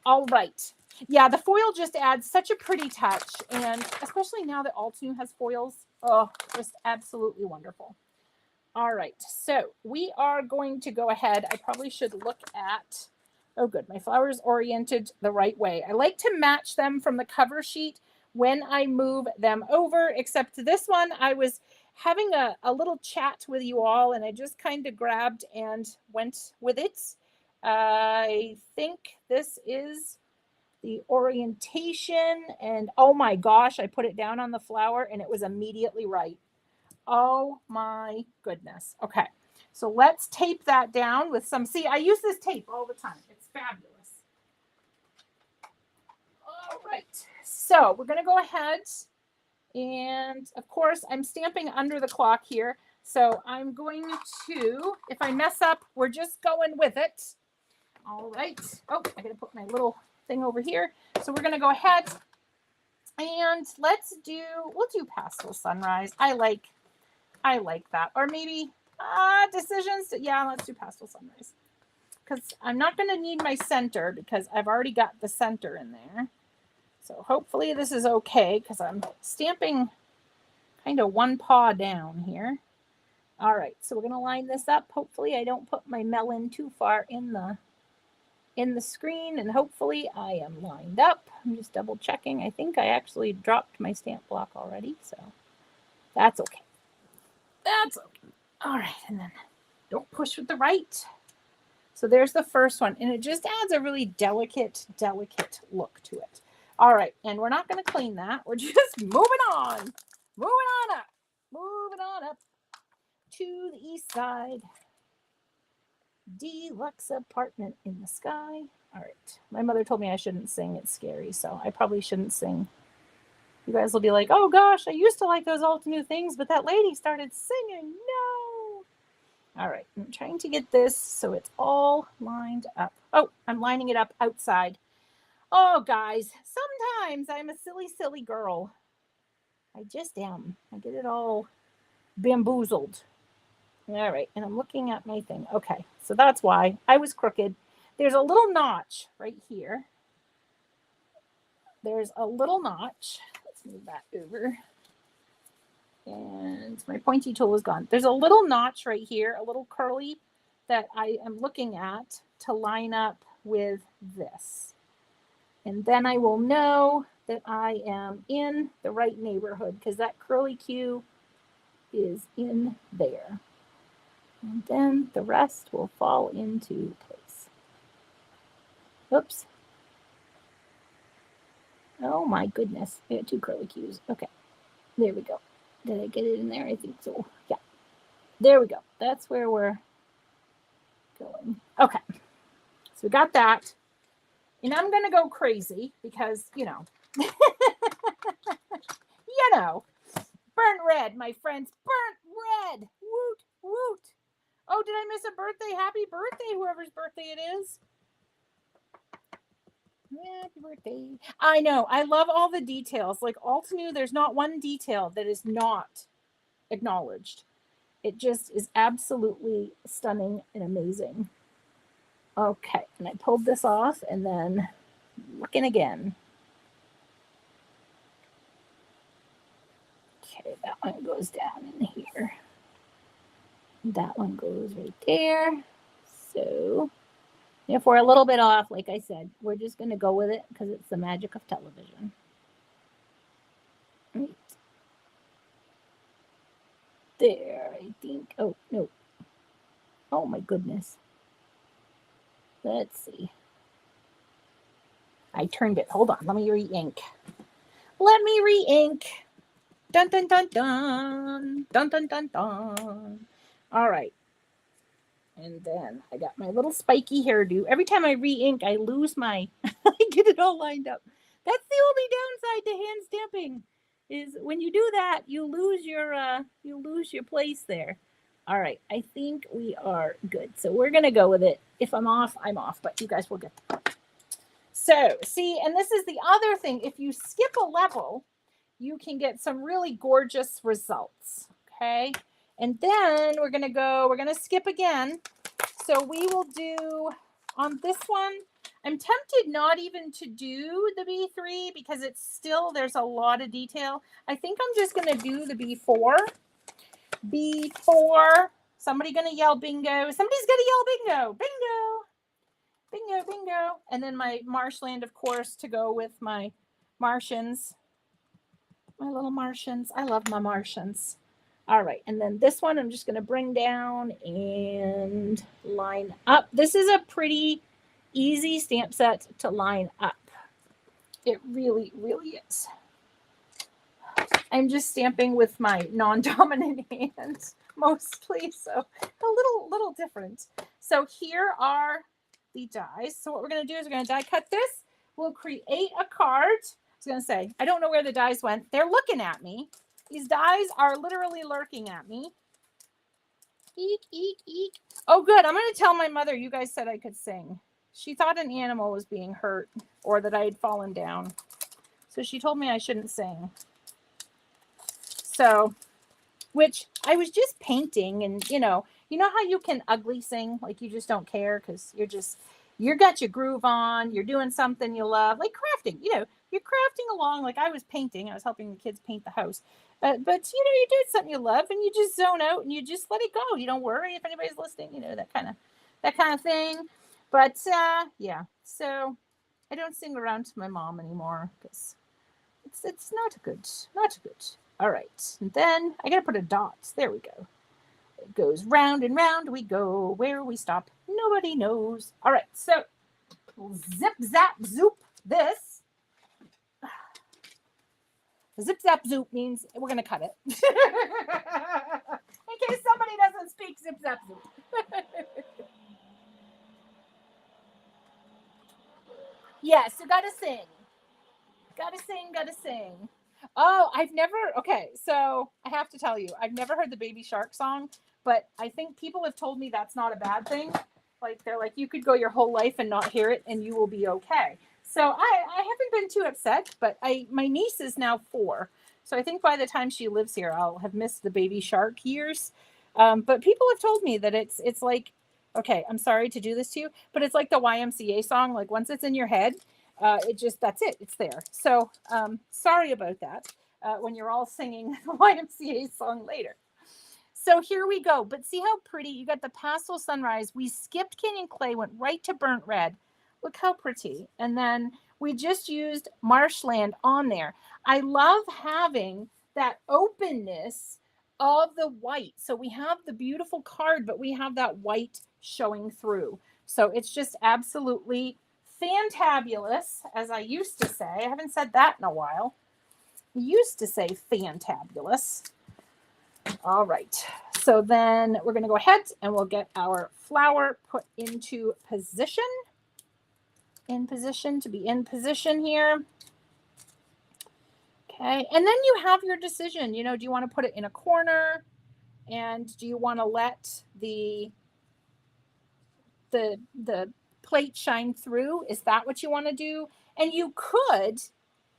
All right. Yeah, the foil just adds such a pretty touch. And especially now that Altenew has foils, oh, just absolutely wonderful. All right. So we are going to go ahead. I probably should look at, oh, good. My flower's oriented the right way. I like to match them from the cover sheet when I move them over, except this one, I was having a little chat with you all, and I just kind of grabbed and went with it. I think this is the orientation, and oh my gosh, I put it down on the flower and it was immediately right. Oh my goodness. Okay, so let's tape that down with some, see, I use this tape all the time. It's fabulous. All right, so we're going to go ahead and of course I'm stamping under the clock here. So I'm going to, if I mess up, we're just going with it. All right. Oh, I got to put my little thing over here. So we're going to go ahead and we'll do Pastel Sunrise. I like that. Or maybe decisions. Yeah, let's do Pastel Sunrise. Because I'm not going to need my center because I've already got the center in there. So hopefully this is okay because I'm stamping kind of one paw down here. All right, so we're going to line this up. Hopefully I don't put my melon too far in the screen, and hopefully I am lined up. I'm just double checking. I think I actually dropped my stamp block already, so that's okay. That's okay. All right, and then don't push with the right. So there's the first one, and it just adds a really delicate look to it. All right, and we're not going to clean that. We're just moving on up to the east side. Deluxe apartment in the sky. All right. My mother told me I shouldn't sing. It's scary, so I probably shouldn't sing. You guys will be like, oh gosh, I used to like those Altenew things, but that lady started singing. No. All right. I'm trying to get this so it's all lined up. Oh, I'm lining it up outside. Oh, guys, sometimes I'm a silly girl. I just am. I get it all bamboozled. All right, and I'm looking at my thing. Okay, so that's why I was crooked. There's a little notch right here. There's a little notch. Let's move that over. And my pointy tool is gone. There's a little notch right here, a little curly that I am looking at to line up with this. And then I will know that I am in the right neighborhood because that curly Q is in there. And then the rest will fall into place. Oops. Oh my goodness. I got two curly Q's. Okay. There we go. Did I get it in there? I think so. Yeah. There we go. That's where we're going. Okay. So we got that. And I'm going to go crazy because, you know, burnt red, my friends, burnt red. Woot, woot. Oh, did I miss a birthday? Happy birthday, whoever's birthday it is. Happy birthday. I know. I love all the details. Like Altenew, there's not one detail that is not acknowledged. It just is absolutely stunning and amazing. Okay, and I pulled this off and then looking again. Okay, that one goes down in here. That one goes right there. So If we're a little bit off, like I said, we're just going to go with it because it's the magic of television. Right. There, I think. Oh, no. Oh, my goodness. Let's see. I turned it. Hold on. Let me re-ink. Let me re-ink. Dun, dun, dun, dun. Dun, dun, dun, dun. All right. And then I got my little spiky hairdo. Every time I re-ink, I lose my, I get it all lined up. That's the only downside to hand stamping, is when you do that, you lose your place there. All right, I think we are good. So we're gonna go with it. If I'm off, I'm off, but you guys will get the point. So see, and this is the other thing. If you skip a level, you can get some really gorgeous results. Okay. And then we're going to skip again. So we will do on this one. I'm tempted not even to do the B3 because it's still, there's a lot of detail. I think I'm just going to do the B4. B4. Somebody going to yell bingo. Somebody's going to yell bingo. Bingo. Bingo, bingo. And then my marshland, of course, to go with my Martians. My little Martians. I love my Martians. All right. And then this one I'm just going to bring down and line up. This is a pretty easy stamp set to line up. It really, really is. I'm just stamping with my non-dominant hands mostly, so a little different. So here are the dies. So what we're going to do is we're going to die cut this. We'll create a card. I was going to say, I don't know where the dies went. They're looking at me. These dies are literally lurking at me. Eek, eek, eek. Oh, good. I'm going to tell my mother you guys said I could sing. She thought an animal was being hurt or that I had fallen down. So she told me I shouldn't sing. So, which I was just painting, and you know how you can ugly sing, like you just don't care because you got your groove on, you're doing something you love, like crafting, you're crafting along. Like I was painting, I was helping the kids paint the house. But you do something you love and you just zone out and you just let it go. You don't worry if anybody's listening, that kind of thing. But yeah, so I don't sing around to my mom anymore because it's not good. All right, and then I gotta put a dot. There we go. It goes round and round we go. Where we stop, nobody knows. All right, so zip, zap, zoop this. Zip, zap, zoop means we're gonna cut it. In case somebody doesn't speak zip, zap, zoop. Yes, you gotta sing. Gotta sing. Oh, okay, so I have to tell you, I've never heard the Baby Shark song, but I think people have told me that's not a bad thing. Like, they're like, you could go your whole life and not hear it and you will be okay. So I haven't been too upset, but my niece is now 4. So I think by the time she lives here, I'll have missed the Baby Shark years. But people have told me that it's like, okay, I'm sorry to do this to you, but it's like the YMCA song. Like once it's in your head, that's it. It's there. So sorry about that when you're all singing the YMCA song later. So here we go. But see how pretty. You got the pastel sunrise. We skipped Canyon Clay, went right to burnt red. Look how pretty. And then we just used marshland on there. I love having that openness of the white. So we have the beautiful card, but we have that white showing through. So it's just absolutely fantabulous, as I used to say. I haven't said that in a while. I used to say fantabulous. All right. So then we're going to go ahead and we'll get our flower put into position. To be in position here. Okay. And then you have your decision. Do you want to put it in a corner? And do you want to let the plate shine through? Is that what you want to do? And you could,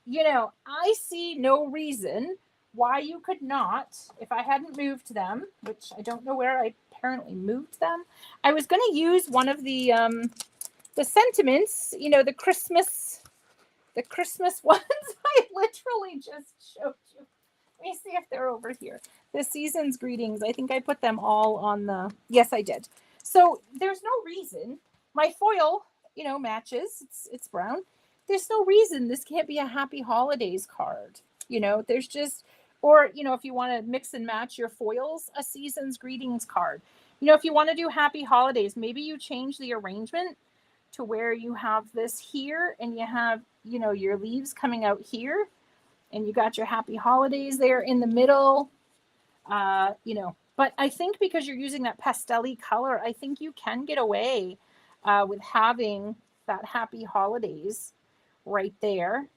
I see no reason why you could not, if I hadn't moved them, which I don't know where I apparently moved them. I was going to use one of the sentiments, the Christmas ones I literally just showed you. Let me see if they're over here. The season's greetings. I think I put them all on yes, I did. So there's no reason my foil, you know, matches. It's brown. There's no reason this can't be a happy holidays card. You know, there's just, or, you know, if you want to mix and match your foils, a season's greetings card. You know, if you want to do happy holidays, maybe you change the arrangement to where you have this here and you have, you know, your leaves coming out here and you got your happy holidays there in the middle. You know, but I think because you're using that pastel-y color, I think you can get away with having that happy holidays right there.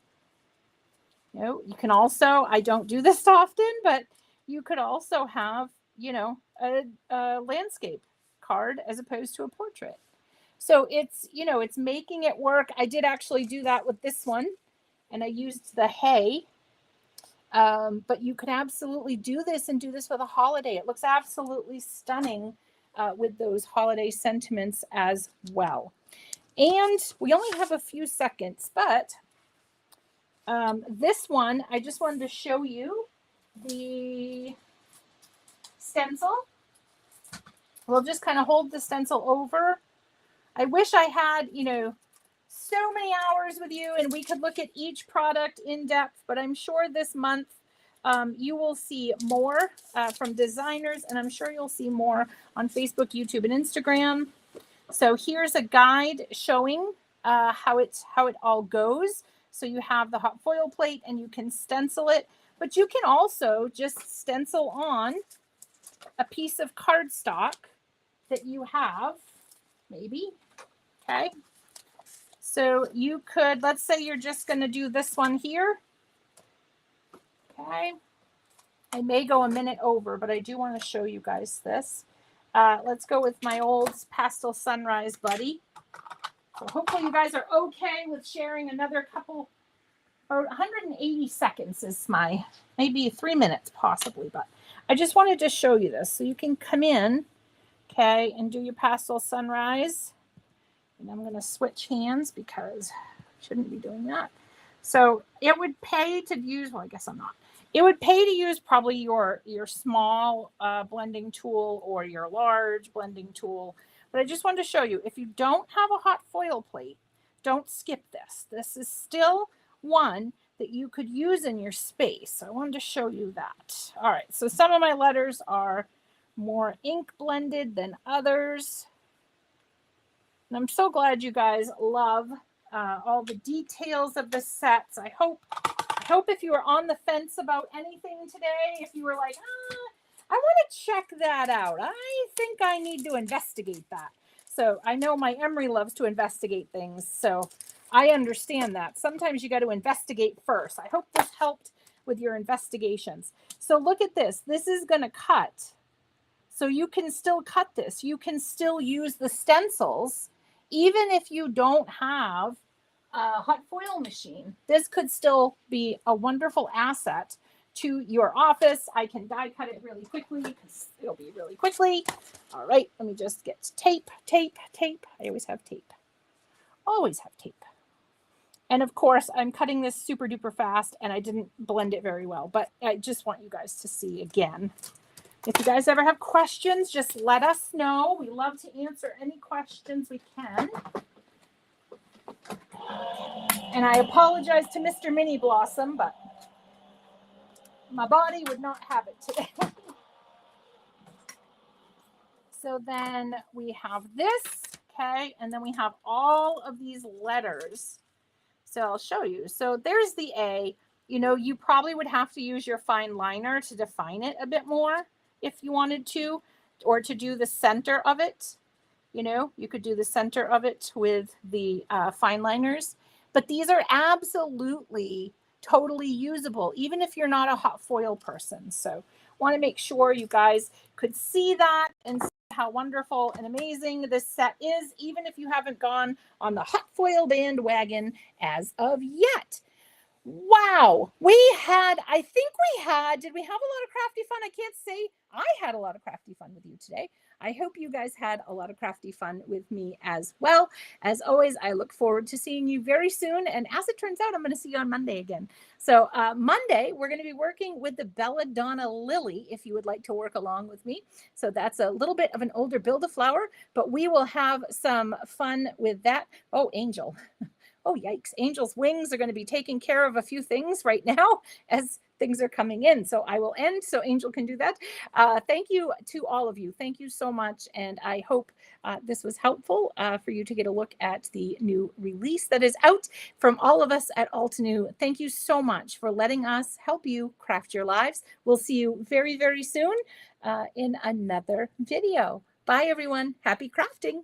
You know, you can also, I don't do this often, but you could also have, you know, a landscape card as opposed to a portrait. So it's, you know, it's making it work. I did actually do that with this one and I used the hay. But you could absolutely do this and do this with a holiday. It looks absolutely stunning with those holiday sentiments as well. And we only have a few seconds, but this one, I just wanted to show you the stencil. We'll just kind of hold the stencil over. I wish I had, you know, so many hours with you and we could look at each product in depth, but I'm sure this month you will see more from designers, and I'm sure you'll see more on Facebook, YouTube, and Instagram. So here's a guide showing how it all goes. So you have the hot foil plate and you can stencil it, but you can also just stencil on a piece of cardstock that you have, maybe. Okay. So you could, let's say you're just going to do this one here. Okay. I may go a minute over, but I do want to show you guys this. Let's go with my old pastel sunrise buddy. So hopefully you guys are okay with sharing another couple, or 180 seconds is my, maybe 3 minutes possibly, but I just wanted to show you this. So you can come in, okay, and do your pastel sunrise. And I'm going to switch hands because I shouldn't be doing that. So it would pay to use, well, I guess I'm not. It would pay to use probably your small blending tool or your large blending tool. But I just wanted to show you, if you don't have a hot foil plate, don't skip this. This is still one that you could use in your space. So I wanted to show you that. All right, so some of my letters are more ink blended than others. And I'm so glad you guys love all the details of the sets. I hope if you were on the fence about anything today, if you were like, I want to check that out. I think I need to investigate that. So I know my Emery loves to investigate things. So I understand that. Sometimes you got to investigate first. I hope this helped with your investigations. So look at this. This is going to cut. So you can still cut this. You can still use the stencils, even if you don't have a hot foil machine. This could still be a wonderful asset to your office. I can die cut it really quickly because it'll be really quickly. All right, let me just get tape. I always have tape. Always have tape. And of course, I'm cutting this super duper fast and I didn't blend it very well, but I just want you guys to see again. If you guys ever have questions, just let us know. We love to answer any questions we can. And I apologize to Mr. Mini Blossom, but my body would not have it today. So then we have this, okay? And then we have all of these letters. So I'll show you. So there's the A. You know, you probably would have to use your fine liner to define it a bit more if you wanted to, or to do the center of it. You know, you could do the center of it with the fine liners. But these are absolutely totally usable, even if you're not a hot foil person. So want to make sure you guys could see that and see how wonderful and amazing this set is, even if you haven't gone on the hot foil bandwagon as of yet. Wow. Did we have a lot of crafty fun? I can't say I had a lot of crafty fun with you today. I hope you guys had a lot of crafty fun with me as well. As always, I look forward to seeing you very soon. And as it turns out, I'm going to see you on Monday again. So Monday, we're going to be working with the Belladonna Lily, if you would like to work along with me. So that's a little bit of an older Build-A-Flower, but we will have some fun with that. Oh, Angel. Oh, yikes. Angel's wings are going to be taking care of a few things right now as things are coming in. So I will end so Angel can do that. Thank you to all of you. Thank you so much. And I hope this was helpful for you to get a look at the new release that is out from all of us at Altenew. Thank you so much for letting us help you craft your lives. We'll see you very, very soon in another video. Bye, everyone. Happy crafting.